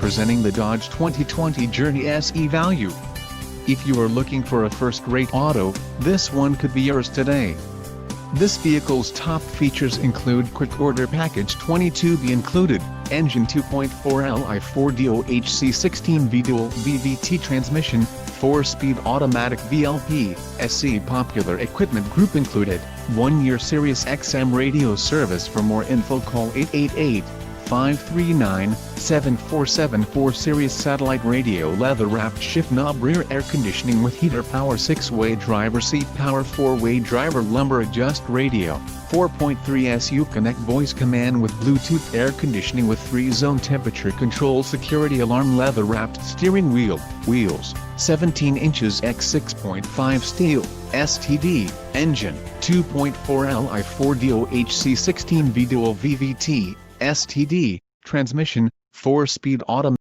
presenting the Dodge 2020 Journey SE Value. If you are looking for a first-rate auto, this one could be yours today. This vehicle's top features include quick order package 22B included, engine 2.4 Li 4DOHC 16V dual VVT transmission, 4-speed automatic VLP, SC popular equipment group included, 1-year Sirius XM radio service. For more info call 888-539-7474. Sirius satellite radio, leather-wrapped shift knob, rear air conditioning with heater, power 6-way driver seat, power 4-way driver, lumbar adjust radio, 4.3 SU connect voice command with Bluetooth, air conditioning with 3-zone temperature control, security alarm, leather-wrapped steering wheel, wheels, 17 inches x 6.5 steel, STD, engine, 2.4 Li 4DOHC 16V dual VVT, STD, transmission, 4-speed automatic.